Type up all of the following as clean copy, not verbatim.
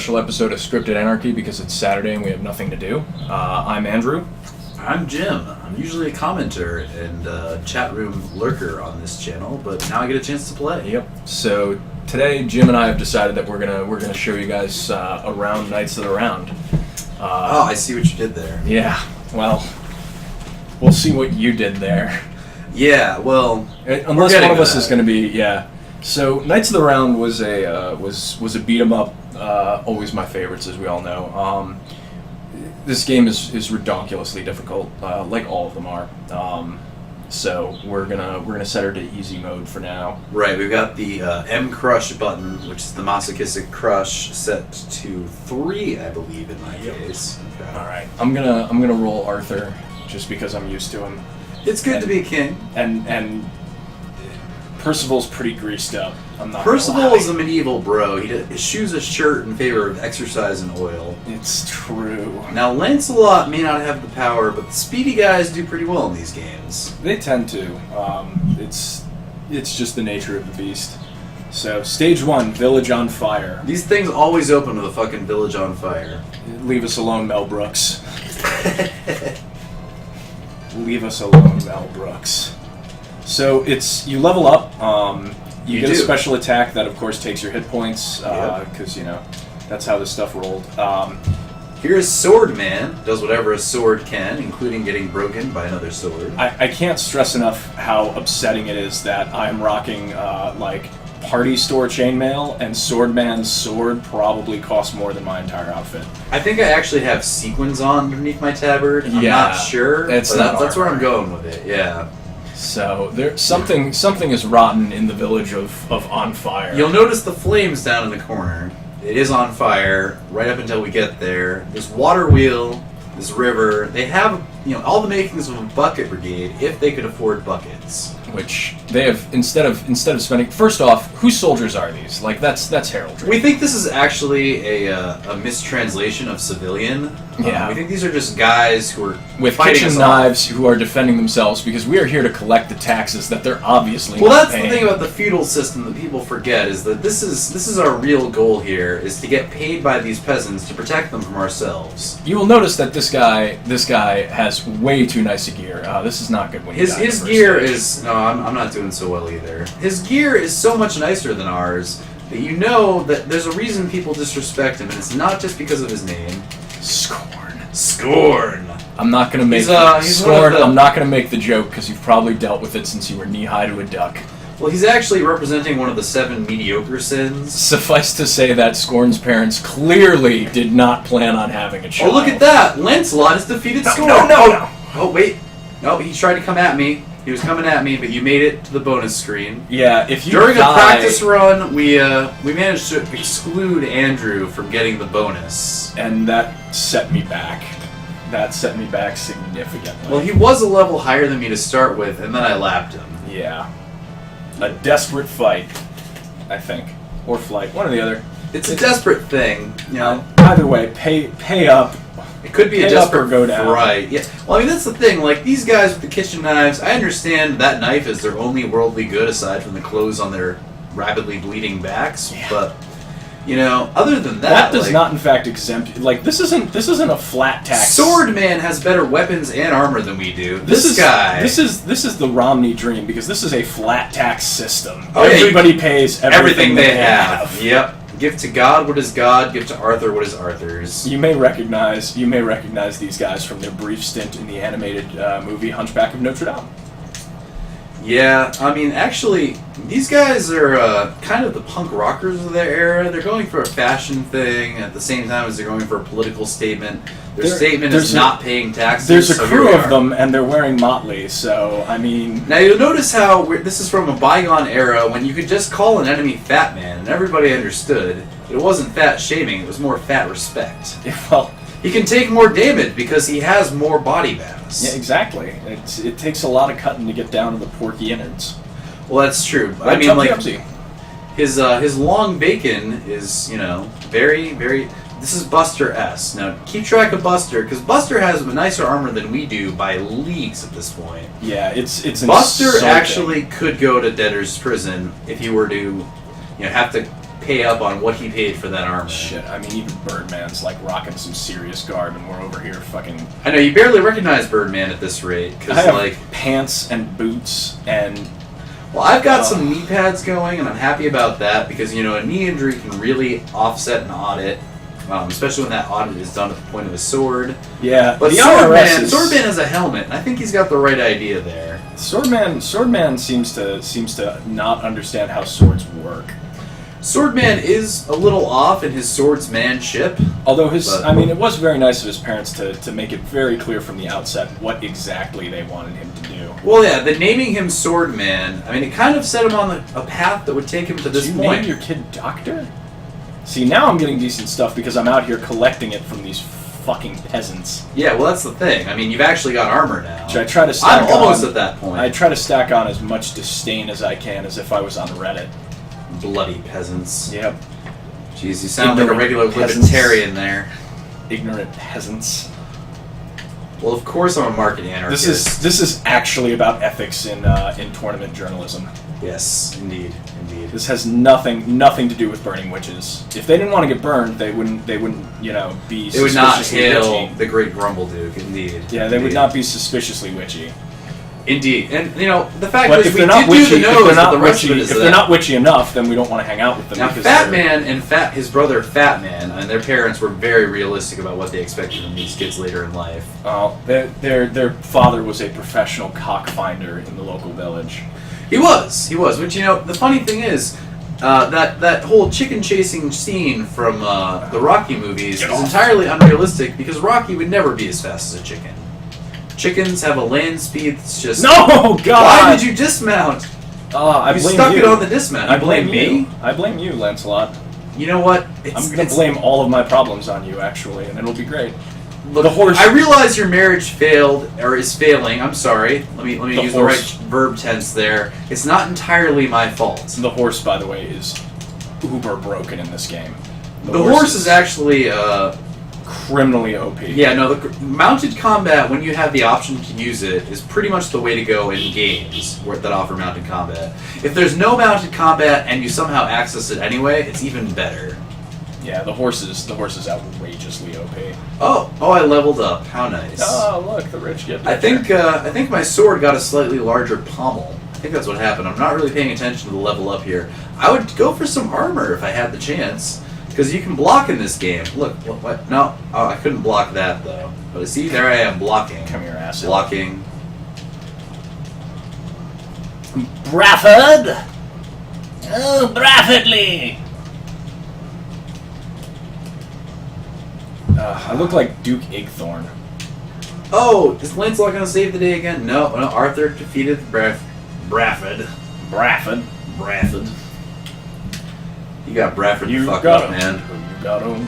special episode of Scripted Anarchy because it's Saturday and we have nothing to do. I'm Andrew. I'm Jim. I'm usually a commenter and chat room lurker on this channel, but now I get a chance to play. Yep. So today, Jim and I have decided that we're gonna show you guys around Knights of the Round. I see what you did there. Yeah. Well, we'll see what you did there. Yeah. Well, unless one of us is going to be So Knights of the Round was a beat 'em up. Always my favorites, as we all know. This game is ridiculously difficult, like all of them are. So we're gonna set her to easy mode for now. Right. We've got the M crush button, which is the masochistic crush, set to 3, I believe, in my case. Okay. All right. I'm gonna roll Arthur, just because I'm used to him. It's good to be a king. And Percival's pretty greased up. I'm not. Percival is a medieval bro. He eschews a shirt in favor of exercise and oil. It's true. Now, Lancelot may not have the power, but the speedy guys do pretty well in these games. They tend to. It's just the nature of the beast. So, stage 1, village on fire. These things always open with a fucking village on fire. Leave us alone, Mel Brooks. Leave us alone, Mel Brooks. So you level up. You get a special attack that, of course, takes your hit points because that's how this stuff rolled. Here's Swordman. Does whatever a sword can, including getting broken by another sword. I can't stress enough how upsetting it is that I'm rocking party store chainmail, and Swordman's sword probably costs more than my entire outfit. I think I actually have sequins on underneath my tabard. I'm not sure. That's where I'm going with it. Yeah. So there's something is rotten in the village of On Fire. You'll notice the flames down in the corner. It is on fire right up until we get there. This water wheel, this river, they have all the makings of a bucket brigade if they could afford buckets. Which they have instead of spending. First off, whose soldiers are these? That's heraldry. We think this is actually a mistranslation of civilian. Yeah. We think these are just guys who are with kitchen knives who are defending themselves because we are here to collect the taxes that they're obviously not paying. The thing about the feudal system that people forget is that this is our real goal here, is to get paid by these peasants to protect them from ourselves. You will notice that this guy has way too nice a gear. This is not good when his gear is I'm not doing so well either. His gear is so much nicer than ours that you know that there's a reason people disrespect him, and it's not just because of his name. Scorn. I'm not gonna make Scorn. I'm not gonna make the joke because you've probably dealt with it since you were knee-high to a duck. Well, he's actually representing one of the 7 mediocre sins. Suffice to say that Scorn's parents clearly did not plan on having a child. Oh, look at that! Lancelot has defeated Scorn. No. Oh, wait. No, he tried to come at me. He was coming at me, but you made it to the bonus screen. Yeah, if you During a practice run, we managed to exclude Andrew from getting the bonus. And that set me back. That set me back significantly. Well, he was a level higher than me to start with, and then I lapped him. Yeah. A desperate fight, I think. Or flight, one or the other. It's a desperate thing, Either way, pay up. It could be a desperate go down. Right. Yeah. Well, I mean, that's the thing. Like, these guys with the kitchen knives, I understand that knife is their only worldly good aside from the clothes on their rapidly bleeding backs. Yeah. But, other than that does not, in fact, exempt. This isn't a flat tax. Swordman has better weapons and armor than we do. This is the Romney dream because this is a flat tax system. Oh, everybody pays everything they have. Yep. Give to God what is God, give to Arthur what is Arthur's. You may recognize these guys from their brief stint in the animated movie Hunchback of Notre Dame. Yeah, I mean, actually, these guys are kind of the punk rockers of their era. They're going for a fashion thing at the same time as they're going for a political statement. Their statement is not paying taxes. There's a crew of them, and they're wearing motley, so, I mean... Now, you'll notice how this is from a bygone era when you could just call an enemy Fat Man, and everybody understood. It wasn't fat shaming, it was more fat respect. Well... He can take more damage because he has more body mass. Yeah, exactly. It takes a lot of cutting to get down to the porky innards. Well, that's true. I mean, his long bacon is, very, very... This is Buster S. Now, keep track of Buster, because Buster has nicer armor than we do by leagues at this point. Yeah, it's Buster insulting. actually could go to debtor's prison if he were to, have to pay up on what he paid for that armor. Shit, I mean, even Birdman's like rocking some serious garb, and we're over here fucking. I know, you barely recognize Birdman at this rate, I because, have like... pants and boots and... Well, I've got some knee pads going, and I'm happy about that, because, you know, a knee injury can really offset an audit, especially when that audit is done at the point of a sword. Yeah, But the Swordman has a helmet, and I think he's got the right idea there. Swordman seems to not understand how swords work. Swordman is a little off in his swordsmanship. Although it was very nice of his parents to make it very clear from the outset what exactly they wanted him to do. Well, yeah, the naming him Swordman, I mean, it kind of set him on a path that would take him to this Did you point. name your kid Doctor? See, now I'm getting decent stuff because I'm out here collecting it from these fucking peasants. Yeah, well, that's the thing. I mean, you've actually got armor now. Which I try to stack I'm almost at that point. I try to stack on as much disdain as I can, as if I was on Reddit. Bloody peasants. Yep. Jeez, you sound like a Ignorant regular peasants. libertarian there. Ignorant peasants. Well, of course I'm a market anarchist. This is actually about ethics in tournament journalism. Yes, indeed. This has nothing to do with burning witches. If they didn't want to get burned, they wouldn't be. They would not suspiciously hail witchy. the Great Grumble Duke. Indeed. Yeah, they would not be suspiciously witchy. Indeed, and you know the fact But is if we they're not did witchy, do the nose, but the rest if of it is they're not witchy enough, then we don't want to hang out with them. Now, because Fat Man and his brother Fat Man, and their parents were very realistic about what they expected from these kids later in life. Their father was a professional cockfinder in the local village. He was. Which, you know, the funny thing is, that whole chicken chasing scene from the Rocky movies is entirely unrealistic because Rocky would never be as fast as a chicken. Chickens have a land speed that's just... No, God! Why did you dismount? I You blame stuck you. it on the dismount. You blame me? I blame you, Lancelot. You know what? I'm going to blame all of my problems on you, actually, and it'll be great. Look, the horse. I realize your marriage failed, or is failing. I'm sorry. Let me use the right verb tense there. It's not entirely my fault. The horse, by the way, is uber broken in this game. The horse is actually... criminally OP. Yeah, no, the mounted combat, when you have the option to use it, is pretty much the way to go in games that offer mounted combat. If there's no mounted combat and you somehow access it anyway, it's even better. Yeah, the horse is outrageously OP. Oh, I leveled up. How nice. Oh, look, the rich get I think my sword got a slightly larger pommel. I think that's what happened. I'm not really paying attention to the level up here. I would go for some armor if I had the chance. Because you can block in this game. Look, what? No, I couldn't block that, though. But see, there I am, blocking. Come here, acid. Blocking. Brafford! Oh, Braffordly! I look like Duke Igthorn. Oh, is Lancelot going to save the day again? No, Arthur defeated Brafford. Brafford. You got Bradford You fucked got up, him. man. You got him.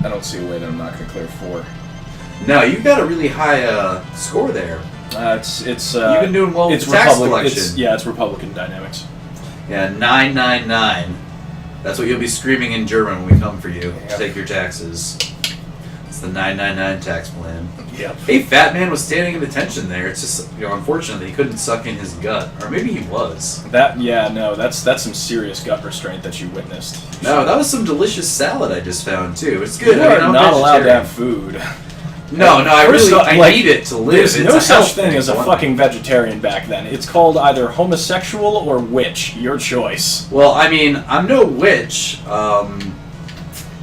I don't see a way that I'm not going to clear 4. No, you got a really high score there. You've You've been doing well with the tax collection. It's Republican dynamics. Yeah, 999. That's what you'll be screaming in German when we come for you to take your taxes. It's the 999 tax plan. Yep. Hey, Fat Man was standing at attention there. It's just, unfortunate that he couldn't suck in his gut. Or maybe he was. That's some serious gut restraint that you witnessed. No, that was some delicious salad I just found, too. It's good. You I mean, are I'm not allowed to vegetarian. have food. No, I need it to live. There's It's no a such health thing as a for me. fucking vegetarian back then. It's called either homosexual or witch. Your choice. Well, I mean, I'm no witch.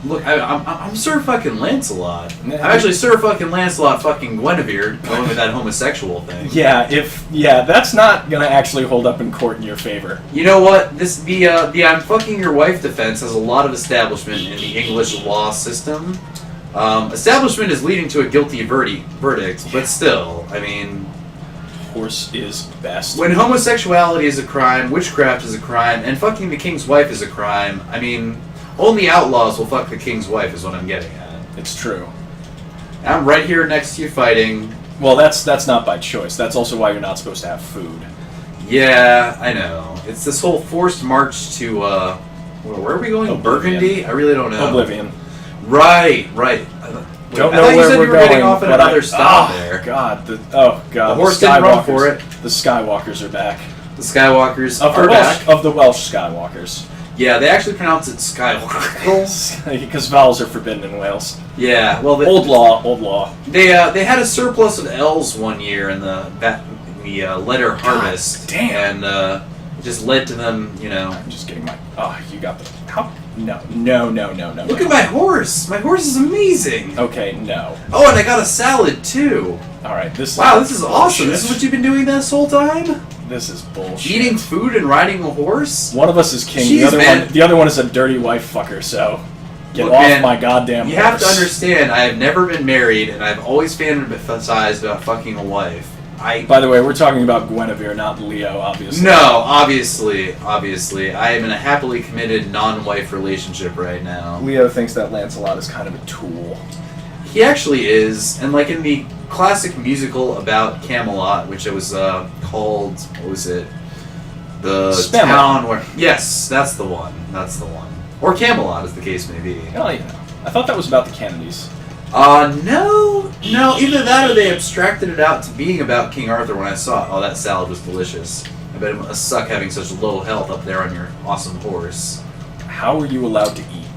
Look, I'm Sir fucking Lancelot. I'm actually Sir fucking Lancelot fucking Guinevere going with that homosexual thing. Yeah, that's not gonna actually hold up in court in your favor. You know what? The I'm fucking your wife defense has a lot of establishment in the English law system. Establishment is leading to a guilty verdict, but still, I mean... Horse is best. When homosexuality is a crime, witchcraft is a crime, and fucking the king's wife is a crime, I mean, only outlaws will fuck the king's wife is what I'm getting at. It's true. I'm right here next to you fighting. Well, that's not by choice. That's also why you're not supposed to have food. Yeah, I know. It's this whole forced march to, where are we going? Oblivion. Burgundy? I really don't know. Oblivion. Right. Don't I know thought you where said we're you were getting going, off at but another stop there. God. The The horse didn't run for it. The Skywalkers are back. The Skywalkers of are back. the Welsh Skywalkers. Yeah, they actually pronounce it Skywalker. Because vowels are forbidden in Wales. Yeah, well, Old law. They had a surplus of L's one year in the letter harvest, damn. and it just led to them, I'm just getting my. Oh, you got the. How? No. Look at my horse. My horse is amazing. Okay, no. Oh, and I got a salad too. All right, this. Wow, this is awesome. Bullshit. This is what you've been doing this whole time. This is bullshit. Eating food and riding a horse. One of us is king. Jeez, the other one is a dirty wife fucker. So get Look, off man, my goddamn You horse. have to understand. I have never been married, and I've always fantasized about fucking a wife. By the way, we're talking about Guinevere, not Leo, obviously. No, obviously. I am in a happily committed non-wife relationship right now. Leo thinks that Lancelot is kind of a tool. He actually is, and like in the classic musical about Camelot, which it was called, what was it? The Spamalot. Town where... Yes, that's the one. Or Camelot, as the case may be. Oh, yeah. I thought that was about the Kennedys. No, either that or they abstracted it out to being about King Arthur when I saw it. Oh, that salad was delicious. I bet it must suck having such low health up there on your awesome horse. How are you allowed to eat?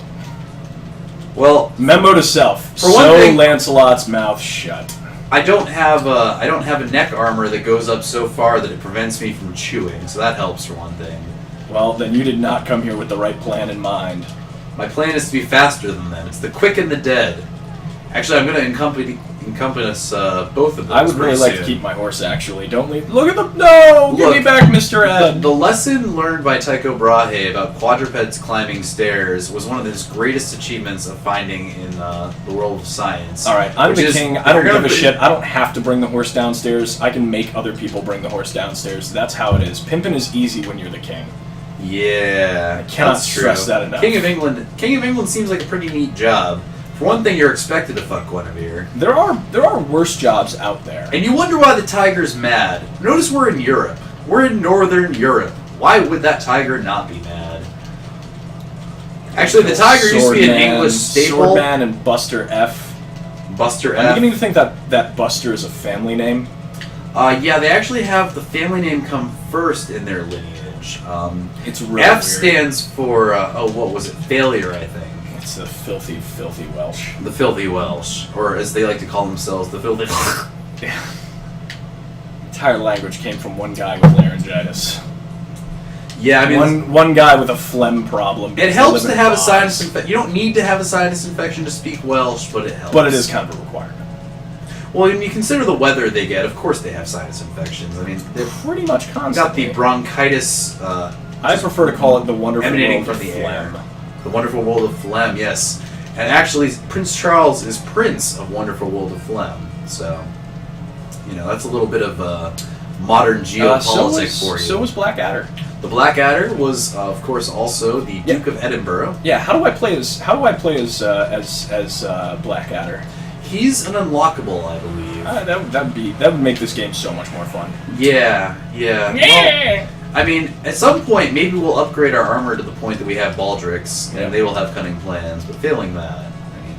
Well, Memo to self. For one thing, Lancelot's mouth shut. I don't have a neck armor that goes up so far that it prevents me from chewing, so that helps for one thing. Well, then you did not come here with the right plan in mind. My plan is to be faster than them. It's the quick and the dead. Actually, I'm going to encompass both of those. I would really pretty like soon. to keep my horse, actually. Don't leave. Look at the. No! Give me back, Mr. Ed! The lesson learned by Tycho Brahe about quadrupeds climbing stairs was one of his greatest achievements of finding in the world of science. Alright, I'm the king. I don't give a shit. I don't have to bring the horse downstairs. I can make other people bring the horse downstairs. That's how it is. Pimping is easy when you're the king. Yeah, I cannot that's stress true. that enough. King of England seems like a pretty neat job. For one thing, you're expected to fuck Guinevere. There are worse jobs out there. And you wonder why the tiger's mad. Notice we're in Europe. We're in Northern Europe. Why would that tiger not be mad? Actually, the tiger used to be an English staple. Swordman and Buster F. Buster I'm F. beginning to think that Buster is a family name. Yeah, they actually have the family name come first in their lineage. It's really F weird. stands for, what was it? Failure, I think. It's the filthy, filthy Welsh. The filthy Welsh. Or as they like to call themselves, the filthy... Yeah. The entire language came from one guy with laryngitis. Yeah, I mean... One guy with a phlegm problem. It helps to have a sinus infection. You don't need to have a sinus infection to speak Welsh, but it helps. But it is kind of a requirement. Well, when you consider the weather they get, of course they have sinus infections. I mean, they're pretty much constantly. got the bronchitis... I prefer to call it the wonderful emanating world from of the phlegm. air. The Wonderful World of Phlegm, yes. And actually, Prince Charles is Prince of Wonderful World of Phlegm. So, that's a little bit of modern geopolitics for you. So was Blackadder. The Blackadder was, of course, also the Duke of Edinburgh. Yeah. How do I play as Blackadder? He's an unlockable, I believe. That would make this game so much more fun. Yeah. Well, I mean, at some point, maybe we'll upgrade our armor to the point that we have baldricks, and they will have cunning plans. But failing that, I mean,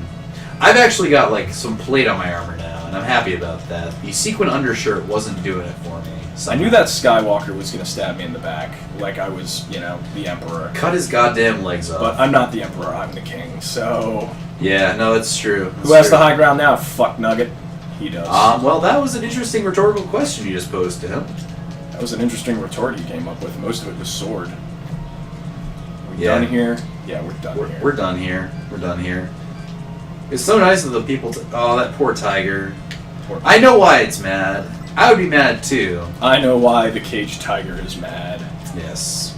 I've actually got some plate on my armor now, and I'm happy about that. The sequin undershirt wasn't doing it for me. I knew that Skywalker was going to stab me in the back, like I was, the Emperor. Cut his goddamn legs off. But I'm not the Emperor, I'm the King, so... Yeah, no, that's true. Who has the high ground now, fuck nugget? He does. Well, that was an interesting rhetorical question you just posed to him. That was an interesting retort you came up with. Most of it was sword. Are we Yeah. done here? Yeah, we're done here. We're done here. We're done here. It's so nice of the people to... Oh, that poor tiger. I know why it's mad. I would be mad too. I know why the caged tiger is mad. Yes.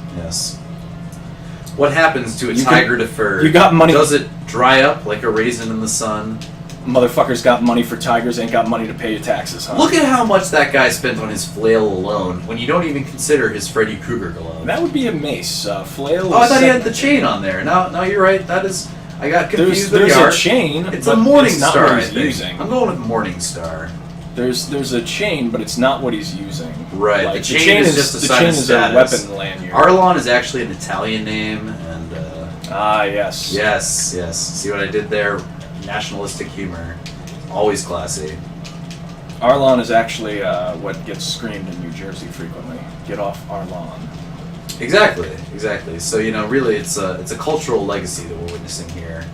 What happens to a tiger deferred? You got money. Does it dry up like a raisin in the sun? Motherfuckers got money for tigers, ain't got money to pay your taxes, huh? Look at how much that guy spent on his flail alone, when you don't even consider his Freddy Krueger glove. That would be a mace. Flail. Oh, I thought he had the chain on there. No, you're right. That is. I got confused with the art. There's a chain. It's a Morning it's not Star. what I he's think. using. I'm going with Morning Star. There's a chain, but it's not what he's using. Right. Like, the chain is just a sign of status. A weapon lanyard. Arlon is actually an Italian name, and. Yes. Yes. See what I did there? Nationalistic humor. Always classy. Arlon is actually what gets screamed in New Jersey frequently. Get off Arlon. Exactly, exactly. So really, it's a cultural legacy that we're witnessing here.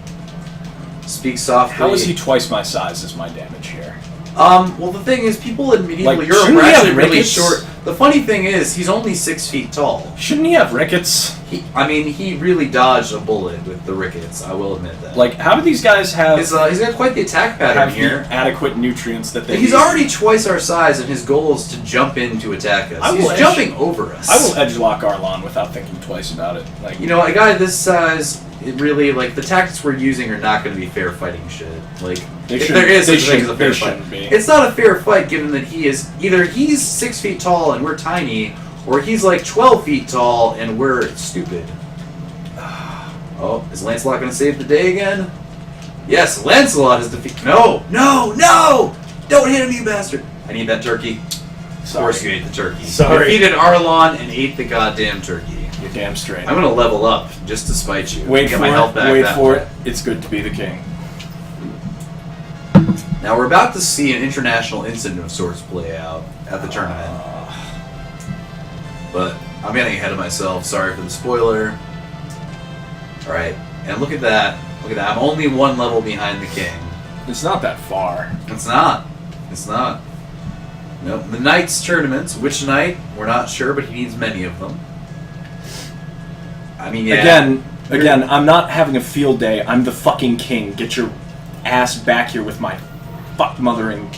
Speak softly. How is he twice my size as my damage here? Well, the thing is, people in medieval Like, Europe shouldn't were he have actually really rickets? short. The funny thing is, he's only 6 feet tall. Shouldn't he have rickets? He really dodged a bullet with the rickets. I will admit that. Like, how do these guys have he's got quite the attack pattern have here. the adequate nutrients that they He's need? already twice our size, and his goal is to jump in to attack us. He's jumping over us. I will edgelock Arlon without thinking twice about it. Like, a guy this size, it really, the tactics we're using are not going to be fair fighting shit. If there is such a thing as a fair fight. It's not a fair fight given that he's 6 feet tall and we're tiny, or he's 12 feet tall and we're stupid. Oh, is Lancelot going to save the day again? Yes, Lancelot is defeated. No! Don't hit him, you bastard! I need that turkey. Of course you ate the turkey. Sorry. You defeated Arlon and ate the goddamn turkey. You're damn straight. I'm going to level up just to spite you. Wait Get for my health it. back Wait that for way. it. It's good to be the king. Now we're about to see an international incident of sorts play out at the tournament. But I'm getting ahead of myself. Sorry for the spoiler. Alright, and look at that. Look at that. I'm only one level behind the king. It's not that far. It's not. It's not. Nope. The Knights tournaments. Which knight? We're not sure, but he needs many of them. I mean, yeah. Again, I'm not having a field day. I'm the fucking king. Get your ass back here with my fuck mothering.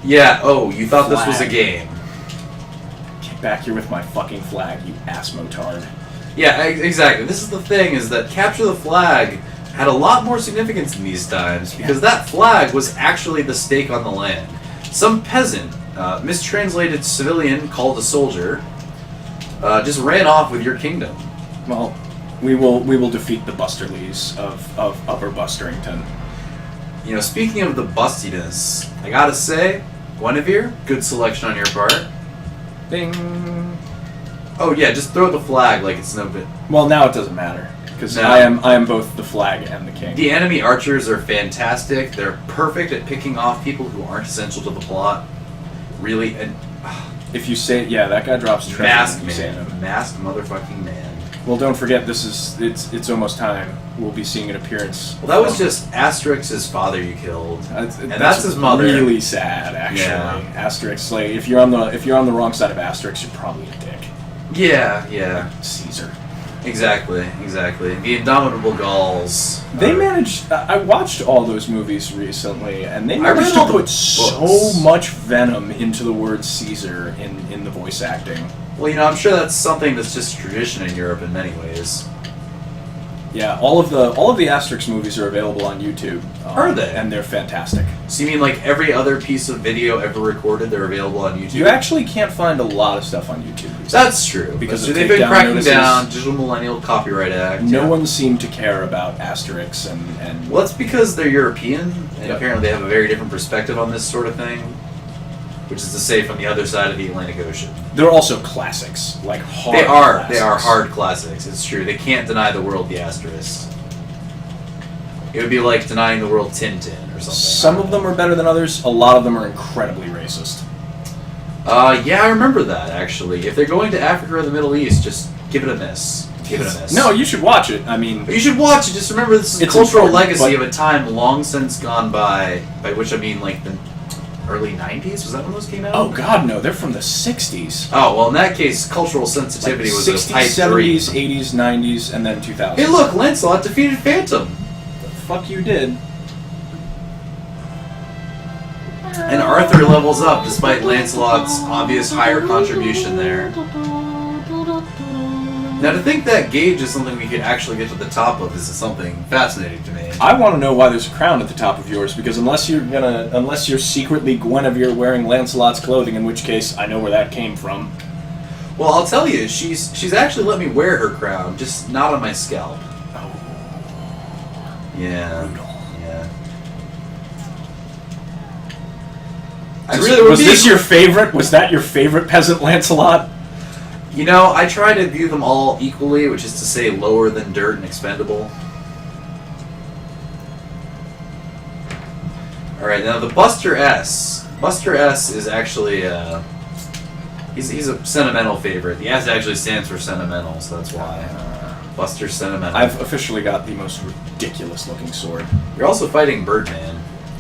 Yeah, oh, you thought this was a flag. game. Get back here with my fucking flag, you ass motard. Yeah, exactly. This is the thing, is that capture the flag had a lot more significance in these times, because that flag was actually the stake on the land. Some peasant, mistranslated civilian called a soldier, just ran off with your kingdom. Well, we will defeat the Busterleys of Upper Busterington. Speaking of the bustiness, I gotta say, Guinevere, good selection on your part. Ding. Oh yeah, just throw the flag like it's no bit. Well, now it doesn't matter because No. I am both the flag and the king. The enemy archers are fantastic. They're perfect at picking off people who aren't essential to the plot. Really, and If you say, yeah, that guy drops treasure. masked when you say him. man, masked motherfucking man. Well, don't forget, it's almost time. We'll be seeing an appearance. Well, that was just Asterix's father you killed, That's his mother. Really sad, actually. Yeah. Asterix, like if you're on the wrong side of Asterix, you're probably a dick. Yeah, Caesar. exactly. The Indomitable Gauls. They managed. I watched all those movies recently, and they I read managed all to the put so books. much venom into the word Caesar in the voice acting. Well, I'm sure that's something that's just tradition in Europe in many ways. Yeah, all of the Asterix movies are available on YouTube. Are they? And they're fantastic. So you mean like every other piece of video ever recorded, they're available on YouTube? You actually can't find a lot of stuff on YouTube. That's true. Because so of they've been takedown cracking notices. down Digital Millennial Copyright Act. No yeah. one seemed to care about Asterix and Well, that's because they're European, and Yep. apparently they have a very different perspective on this sort of thing. Which is to say, from the other side of the Atlantic Ocean. they're also classics, like hard. They are classics. hard classics. It's true. They can't deny the world the Asterisk. It would be like denying the world Tintin or something. Some of them are better than others. A lot of them are incredibly racist. Yeah, I remember that actually. If they're going to Africa or the Middle East, just give it a miss. Give it a miss. No, you should watch it. I mean, You should watch it. Just remember, this is a It's cultural important, legacy but- of a time long since gone by. By which I mean like the early '90s. Was that when those came out? oh god, no, they're from the '60s. Oh well, in that case, cultural sensitivity was a pipe dream. 60s, 70s, 80s, 90s, and then 2000s. Hey, look, Lancelot defeated Phantom. The fuck you did. And Arthur levels up despite Lancelot's obvious higher contribution there. Now, to think that Gage is something we could actually get to the top of is something fascinating to me. I want to know why there's a crown at the top of yours, because unless you're secretly Guinevere wearing Lancelot's clothing, in which case I know where that came from. Well, I'll tell you, she's actually let me wear her crown, just not on my scalp. Oh, Yeah. brutal. Yeah. I really would was be. this your favorite? Was that your favorite peasant Lancelot? I try to view them all equally, which is to say lower than dirt and expendable. Alright, now the Buster S. Buster S is actually he's a sentimental favorite. The S actually stands for sentimental, so that's why. Buster Sentimental. I've officially got the most ridiculous looking sword. You're also fighting Birdman.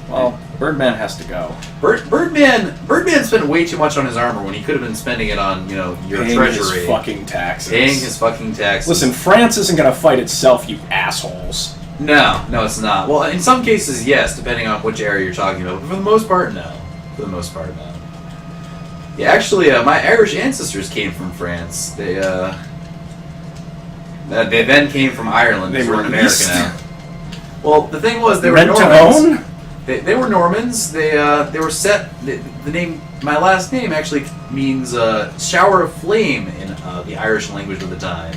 Well, Birdman has to go. Birdman spent way too much on his armor when he could have been spending it on, your Paying treasury. his fucking taxes. Paying his fucking taxes. Listen, France isn't gonna fight itself, you assholes. No, it's not. Well, in some cases, yes, depending on which area you're talking about. But for the most part, no. Yeah, actually, my Irish ancestors came from France. They then came from Ireland. They We're were in America east. now. Well, the thing was, they were Rent to Normans. own? They were Normans. They were set. The name, my last name actually means shower of flame in the Irish language of the time.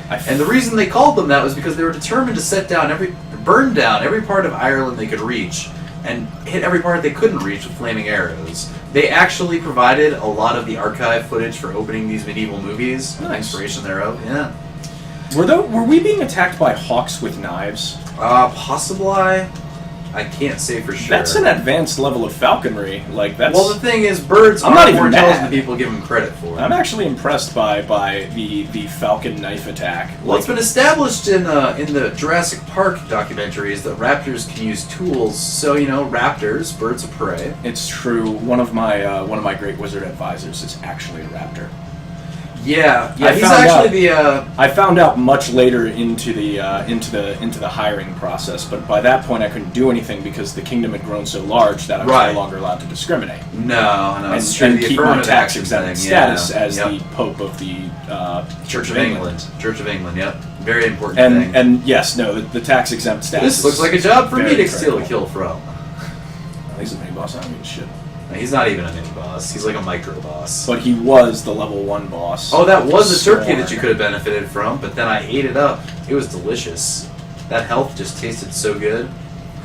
And the reason they called them that was because they were determined to burn down every part of Ireland they could reach, and hit every part they couldn't reach with flaming arrows. They actually provided a lot of the archive footage for opening these medieval movies, and inspiration thereof. Yeah. Were we being attacked by hawks with knives? Possibly. I can't say for sure. That's an advanced level of falconry. Like that's. Well, the thing is, birds I'm are not more even intelligent mad. than people give them credit for. I'm actually impressed by the falcon knife attack. Well, it's been established in the Jurassic Park documentaries that raptors can use tools. So raptors, birds of prey. It's true. One of my great wizard advisors is actually a raptor. Yeah. I He's found actually I found out much later into the hiring process, but by that point I couldn't do anything because the kingdom had grown so large that I was no longer allowed to discriminate. No, it's true. And The keep my affirmative tax action exempt thing, status as Yep. the Pope of the Church of England. Church of England. Yep. Very important thing. And yes, no, the tax exempt status. This looks like a job for me very to steal a critical. kill from. He's a mini boss. I don't give a shit. No, he's not even a mini boss. He's like a micro boss. But he was the level 1 boss. Oh, that was a turkey Sworn. that you could have benefited from, but then I ate it up. It was delicious. That health just tasted so good.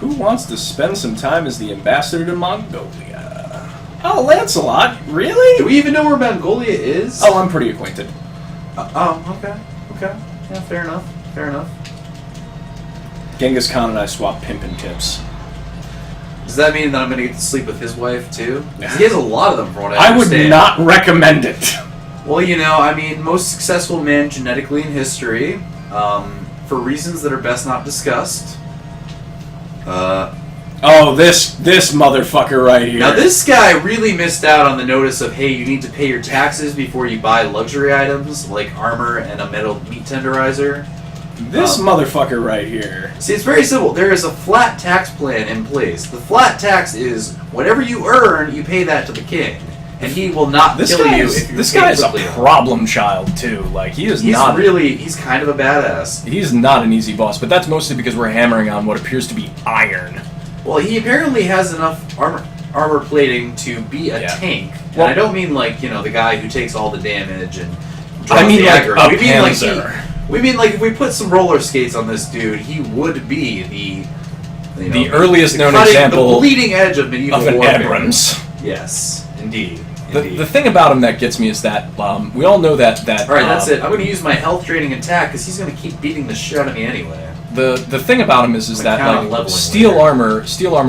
Who wants to spend some time as the ambassador to Mongolia? Oh, Lancelot, really? Do we even know where Mongolia is? Oh, I'm pretty acquainted. Okay. Yeah, fair enough. Genghis Khan and I swap pimpin' tips. Does that mean that I'm going to get to sleep with his wife, too? 'Cause he has a lot of them, from what I I would understand. not recommend it. Well, most successful man genetically in history, for reasons that are best not discussed. Oh, this motherfucker right here. Now, this guy really missed out on the notice of, hey, you need to pay your taxes before you buy luxury items like armor and a metal meat tenderizer. This motherfucker right here. See, it's very simple. There is a flat tax plan in place. The flat tax is whatever you earn, you pay that to the king. And he will not kill you if you This pay guy is a quickly. problem child, too. Like, he's kind of a badass. He's not an easy boss, but that's mostly because we're hammering on what appears to be iron. Well, he apparently has enough armor plating to be a tank. And Well, I don't mean like, the guy who takes all the damage and I draws mean the like aggro. a We mean like panzer. we mean like if we put some roller skates on this dude, he would be The earliest known the example bleeding edge of medieval of an warfare. Abrams. Yes, indeed. The thing about him that gets me is that we all know that All right, that's it. I'm going to use my health training attack because he's going to keep beating the shit out of me anyway. The thing about him is that like steel armor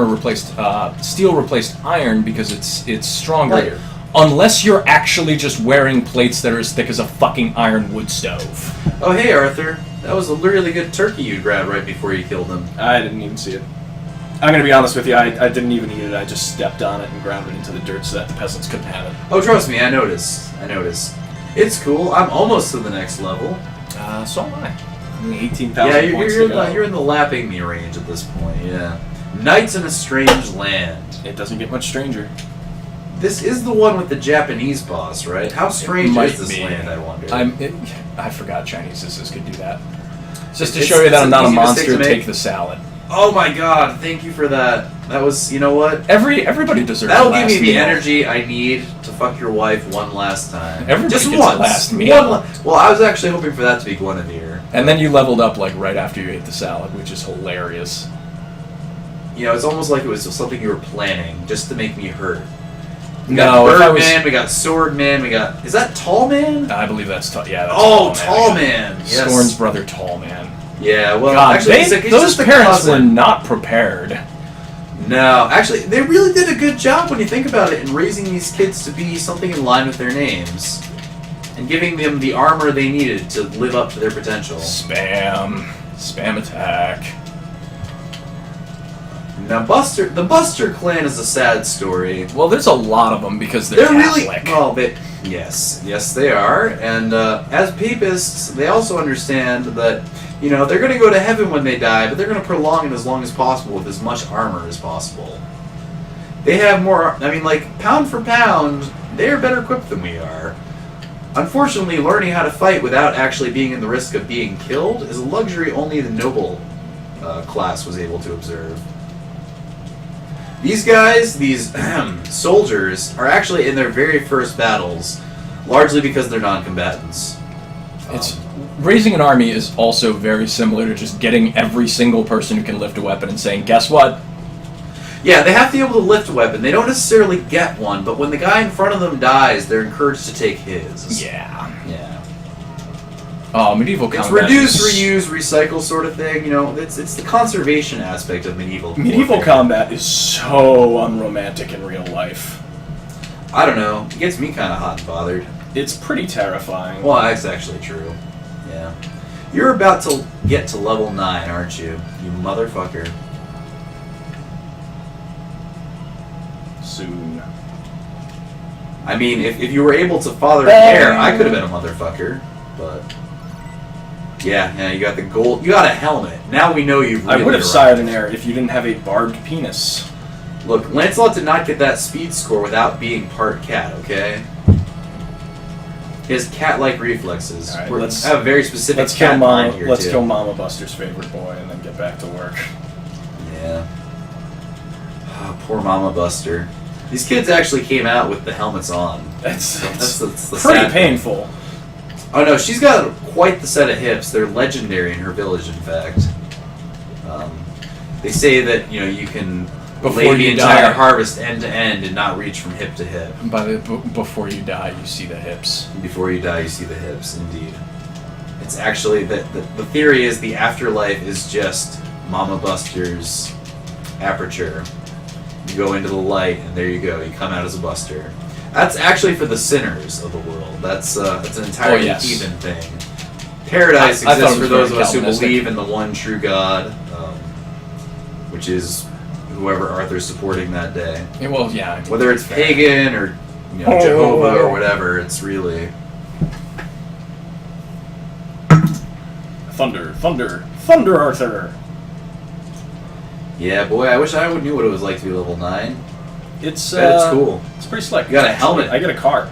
replaced steel replaced iron because it's stronger. Lighter. Unless you're actually just wearing plates that are as thick as a fucking iron wood stove. Oh, hey Arthur, that was a really good turkey you grabbed right before you killed him. I didn't even see it. I'm going to be honest with you, I didn't even eat it, I just stepped on it and ground it into the dirt so that the peasants couldn't have it. Oh, trust me, I noticed. It's cool. I'm almost to the next level. So am I. 18,000 Yeah, points you're in the lapping me range at this point, yeah. Knights in a Strange Land. It doesn't get much stranger. This is the one with the Japanese boss, right? How strange is this land, I wonder? I forgot Chinese sisters could do that. Just to show you that I'm not a monster, take the salad. Oh my god, thank you for that. That was, you know what? Everybody deserves That'll a last give me the meal. energy I need to fuck your wife one last time. Everybody Just gets once. a last meal. Well, I was actually hoping for that to be Guinevere. And then you leveled up like right after you ate the salad, which is hilarious. It's almost like it was something you were planning just to make me hurt. We No, got if I Birdman, we got Swordman, we got... Is that Tall Man? I believe that's That's Tall Man. Yes. Scorn's brother, Tall Man. Yeah, well, God, actually, he's those just a parents were cousin. not prepared. No, actually, they really did a good job when you think about it in raising these kids to be something in line with their names. And giving them the armor they needed to live up to their potential. Spam attack. Now, the Buster clan is a sad story. Well, there's a lot of them because they're Catholic. Really well. Yes, they are. And as papists, they also understand that they're going to go to heaven when they die, but they're going to prolong it as long as possible with as much armor as possible. They have more. I mean, like pound for pound, they are better equipped than we are. Unfortunately, learning how to fight without actually being in the risk of being killed is a luxury only the noble class was able to observe. These guys, these soldiers, are actually in their very first battles, largely because they're non-combatants. Raising an army is also very similar to just getting every single person who can lift a weapon and saying, guess what? Yeah, they have to be able to lift a weapon. They don't necessarily get one, but when the guy in front of them dies, they're encouraged to take his. Yeah. Oh, medieval combat. It's reduce, reuse, recycle sort of thing. It's the conservation aspect of medieval warfare. Medieval combat is so unromantic in real life. I don't know. It gets me kind of hot and bothered. It's pretty terrifying. Well, that's actually true. Yeah. You're about to get to level 9, aren't you? You motherfucker. Soon. I mean, if you were able to father an heir, I could have been a motherfucker, but... Yeah, you got the gold. You got a helmet. Now we know you've really I would have sired an heir if you didn't have a barbed penis. Look, Lancelot did not get that speed score without being part cat, okay? He has cat-like reflexes. All right, We let's have a very specific let's cat kill mind Mama. here, Let's too. kill Mama Buster's favorite boy and then get back to work. Yeah. Oh, poor Mama Buster. These kids actually came out with the helmets on. That's the pretty sad thing. painful. Oh no, she's got quite the set of hips. They're legendary in her village, in fact. They say that you can lay the entire harvest end to end and not reach from hip to hip. Before you die, you see the hips. Before you die, you see the hips. Indeed, it's actually the theory is the afterlife is just Mama Buster's aperture. You go into the light, and there you go. You come out as a Buster. That's actually for the sinners of the world. That's an entirely heathen thing. Paradise exists for those of us who believe in the one true God, which is whoever Arthur's supporting that day. Yeah, well, yeah. Whether it's pagan or Jehovah or whatever, it's really... Thunder, Arthur! Yeah, boy, I wish I knew what it was like to be level 9. It's cool. It's pretty slick. You got a helmet. I get a car.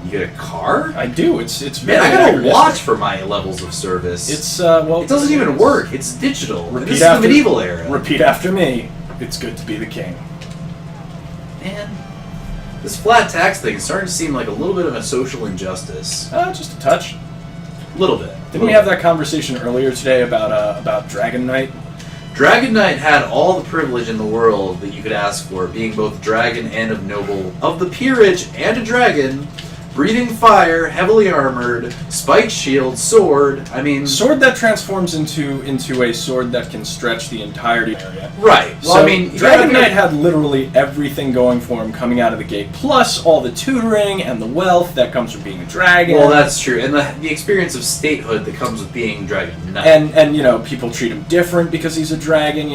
You get a car? I do. It's very. Man, I got a watch for my levels of service. It's well. It doesn't even work. It's digital. Repeat This is after, the medieval era. Repeat after me. It's good to be the king. Man, this flat tax thing is starting to seem like a little bit of a social injustice. Just a touch. A little bit. Didn't we have that conversation earlier today about Dragon Knight? Dragon Knight had all the privilege in the world that you could ask for, being both dragon and of the peerage and a dragon, breathing fire, heavily armored, spiked shield, sword. I mean, sword that transforms into a sword that can stretch the entirety of the area. Right. Well, so I mean, Dragon Knight had literally everything going for him coming out of the gate, plus all the tutoring and the wealth that comes from being a dragon. Well, that's true, and the experience of statehood that comes with being Dragon Knight. And people treat him different because he's a dragon.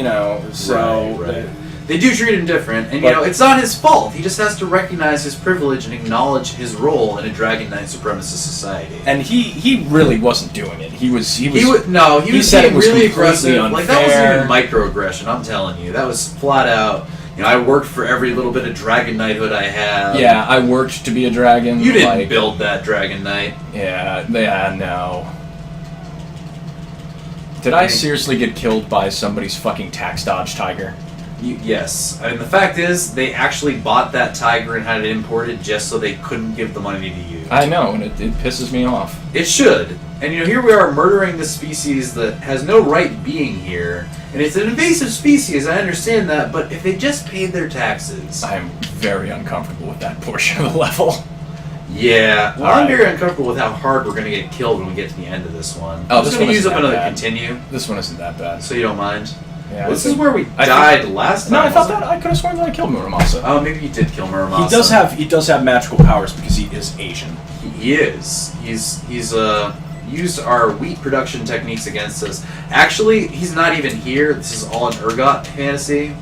So. Right. They do treat him different, and it's not his fault. He just has to recognize his privilege and acknowledge his role in a Dragon Knight supremacist society. And he really wasn't doing it. He was he was being really aggressive. Unfair. Like, that wasn't even microaggression. I'm telling you, that was flat out. I worked for every little bit of Dragon Knighthood I have. Yeah, I worked to be a dragon. You didn't build that Dragon Knight. Yeah, no. Did I seriously get killed by somebody's fucking tax dodge tiger? Yes. I mean, the fact is, they actually bought that tiger and had it imported just so they couldn't give the money to you. I know, and it pisses me off. It should. And here we are murdering this species that has no right being here. And it's an invasive species, I understand that, but if they just paid their taxes... I am very uncomfortable with that portion of the level. Yeah. Well, I'm very uncomfortable with how hard we're going to get killed when we get to the end of this one. Oh, I'm just going to use up another continue. This one isn't that bad. So you don't mind? Yeah, This is where we died last time. No, I thought that I could have sworn that I killed Muramasa. Oh, maybe you did kill Muramasa. He does have magical powers because he is Asian. He is. He's used our wheat production techniques against us. Actually, he's not even here. This is all an ergot fantasy.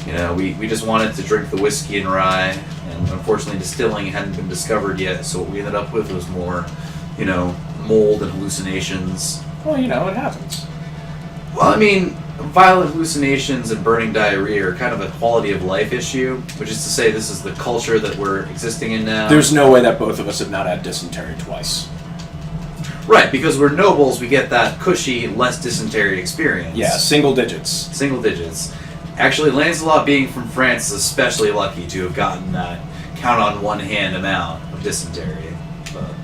We just wanted to drink the whiskey and rye, and unfortunately distilling hadn't been discovered yet, so what we ended up with was more, mold and hallucinations. Well, it happens. Well, I mean, violent hallucinations and burning diarrhea are kind of a quality of life issue, which is to say this is the culture that we're existing in now. There's no way that both of us have not had dysentery twice. Right, because we're nobles, we get that cushy, less dysentery experience. Yeah, single digits. Single digits. Actually, Lancelot being from France is especially lucky to have gotten that count-on-one-hand amount of dysentery. But,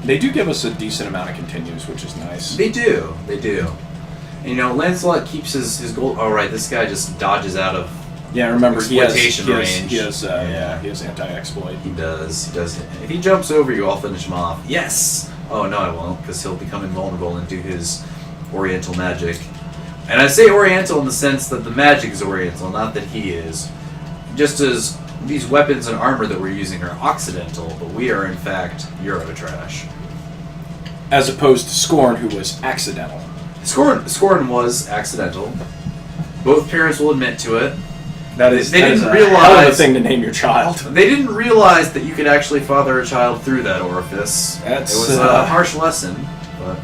They do give us a decent amount of continues, which is nice. They do. And, Lancelot keeps his gold... Oh, right, this guy just dodges out of remember, exploitation range. He has anti-exploit. He does. If he jumps over you, I'll finish him off. Yes! Oh, no, I won't, because he'll become invulnerable and do his oriental magic. And I say oriental in the sense that the magic is oriental, not that he is. Just as these weapons and armor that we're using are occidental, but we are in fact Eurotrash. As opposed to Scorn, who was accidental. Scorn was accidental. Both parents will admit to it. They didn't realize hell of a thing to name your child. They didn't realize that you could actually father a child through that orifice. It was a harsh lesson, but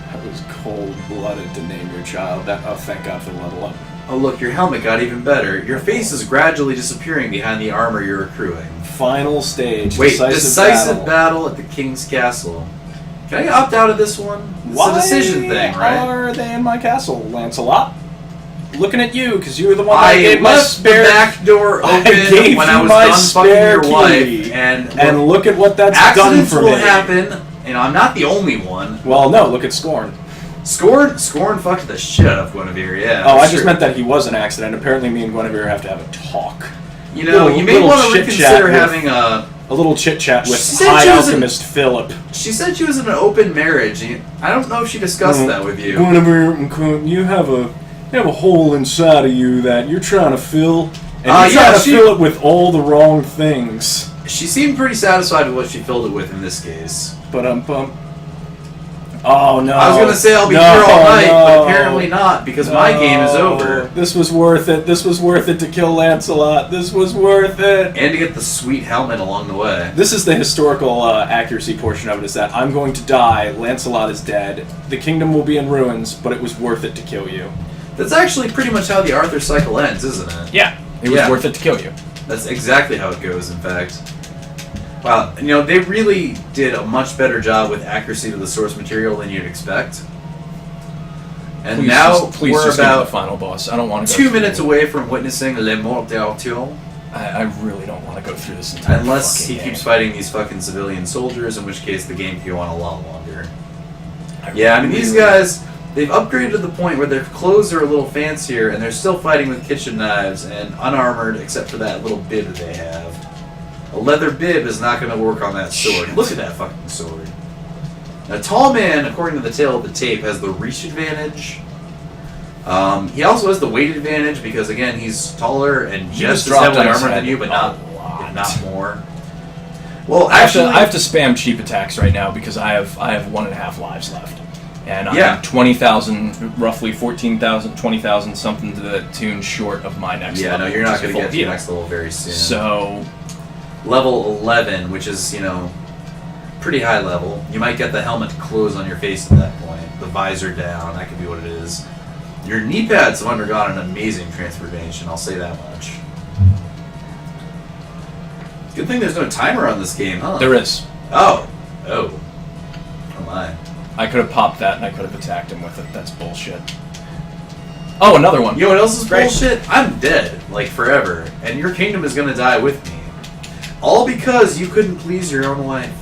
that was cold-blooded to name your child. Thank God for the level up. Oh look, your helmet got even better. Your face is gradually disappearing behind the armor you're accruing. Final stage. Wait, decisive battle at the King's Castle. Can I opt out of this one? It's a decision thing, right? Why are they in my castle, Lancelot? Looking at you, because you were the one I that gave my left spare... the back door open when I was done fucking your wife, and look at what that's done for me. Accidents will happen, and I'm not the only one. Well, no, look at Scorn. Scorn fucked the shit out of Guinevere, yeah. Oh, I just meant that he was an accident. Apparently me and Guinevere have to have a talk. You may want to reconsider having a little chit-chat with High Alchemist Philip. She said she was in an open marriage. I don't know if she discussed that with you. Guinevere, you have a hole inside of you that you're trying to fill, and you're trying to fill it with all the wrong things. She seemed pretty satisfied with what she filled it with in this case. Oh no! I was gonna say I'll be here all night, but apparently not, because my game is over. This was worth it. This was worth it to kill Lancelot. This was worth it. And to get the sweet helmet along the way. This is the historical accuracy portion of it, is that I'm going to die, Lancelot is dead, the kingdom will be in ruins, but it was worth it to kill you. That's actually pretty much how the Arthur cycle ends, isn't it? Yeah. It was worth it to kill you. That's exactly how it goes, in fact. Wow, they really did a much better job with accuracy to the source material than you'd expect. And please we're just about the final boss. I don't want to go 2 minutes away from witnessing Le Mort d'Arthur. I really don't want to go through this entire Unless he game. keeps fighting these fucking civilian soldiers, in which case the game can go on a lot longer. These guys, they've upgraded to the point where their clothes are a little fancier, and they're still fighting with kitchen knives and unarmored except for that little bib that they have. A leather bib is not going to work on that sword. Look at that fucking sword. A tall man, according to the tale of the tape, has the reach advantage. He also has the weight advantage because, again, he's taller and just as heavily armored than you, but not more. Well, actually, I have to spam cheap attacks right now because I have 1.5 lives left, and I'm 20,000, roughly 14,000, 20,000, something to the tune short of my next level. Yeah, no, you're not going to get to the next level very soon. So, level 11, which is pretty high level. You might get the helmet to close on your face at that point. The visor down, that could be what it is. Your knee pads have undergone an amazing transformation, I'll say that much. Good thing there's no timer on this game, huh? There is. Oh my. I could have popped that and I could have attacked him with it. That's bullshit. Oh, another one. You know what else is bullshit? I'm dead, like forever, and your kingdom is gonna die with me. All because you couldn't please your own wife.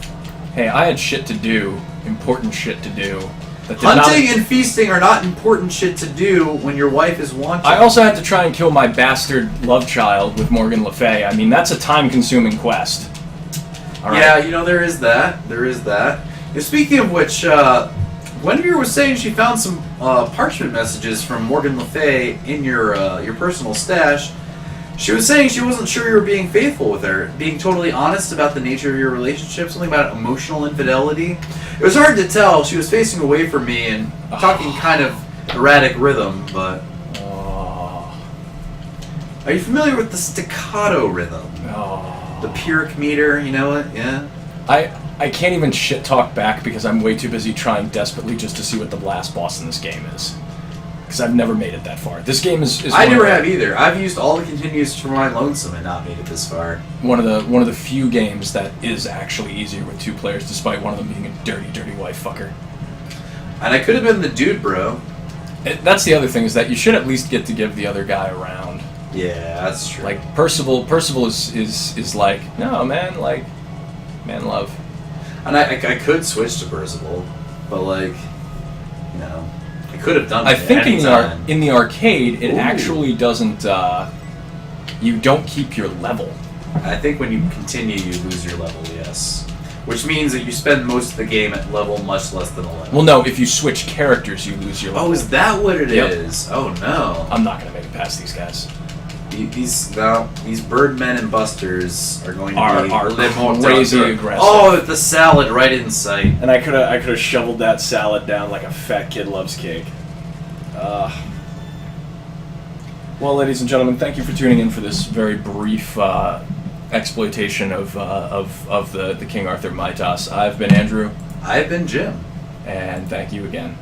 Hey, I had shit to do, important shit to do. Hunting and feasting are not important shit to do when your wife is wanted. I also had to try and kill my bastard love child with Morgan Le Fay. I mean, that's a time-consuming quest. All right. Yeah, there is that. There is that. Speaking of which, Guinevere was saying she found some parchment messages from Morgan Le Fay in your personal stash. She was saying she wasn't sure you were being faithful with her, being totally honest about the nature of your relationship, something about emotional infidelity. It was hard to tell. She was facing away from me and talking kind of erratic rhythm, but... Are you familiar with the staccato rhythm? The Pyrrhic meter, you know it? Yeah? I can't even shit talk back because I'm way too busy trying desperately just to see what the last boss in this game is. Because I've never made it that far. This game is I never have either. I've used all the continues for my lonesome and not made it this far. One of the few games that is actually easier with 2 players, despite one of them being a dirty, dirty white fucker. And I could have been the dude, bro. That's the other thing, is that you should at least get to give the other guy a round. Yeah, that's true. Like Percival is like, no man, like, man love. And I could switch to Percival, but like, you know, I could have done. I think in the arcade it Ooh. actually doesn't. You don't keep your level. I think when you continue, you lose your level. Yes, which means that you spend most of the game at level much less than 11. Well, no, if you switch characters, you lose your level. Oh, is that what it is? Oh no, I'm not gonna make it past these guys. These birdmen and busters are going to be Are a little more crazy darker. aggressive. Oh, the salad right in sight. And I could have shoveled that salad down like a fat kid loves cake. Well, ladies and gentlemen, thank you for tuning in for this very brief exploitation of the King Arthur Mitas. I've been Andrew. I've been Jim. And thank you again.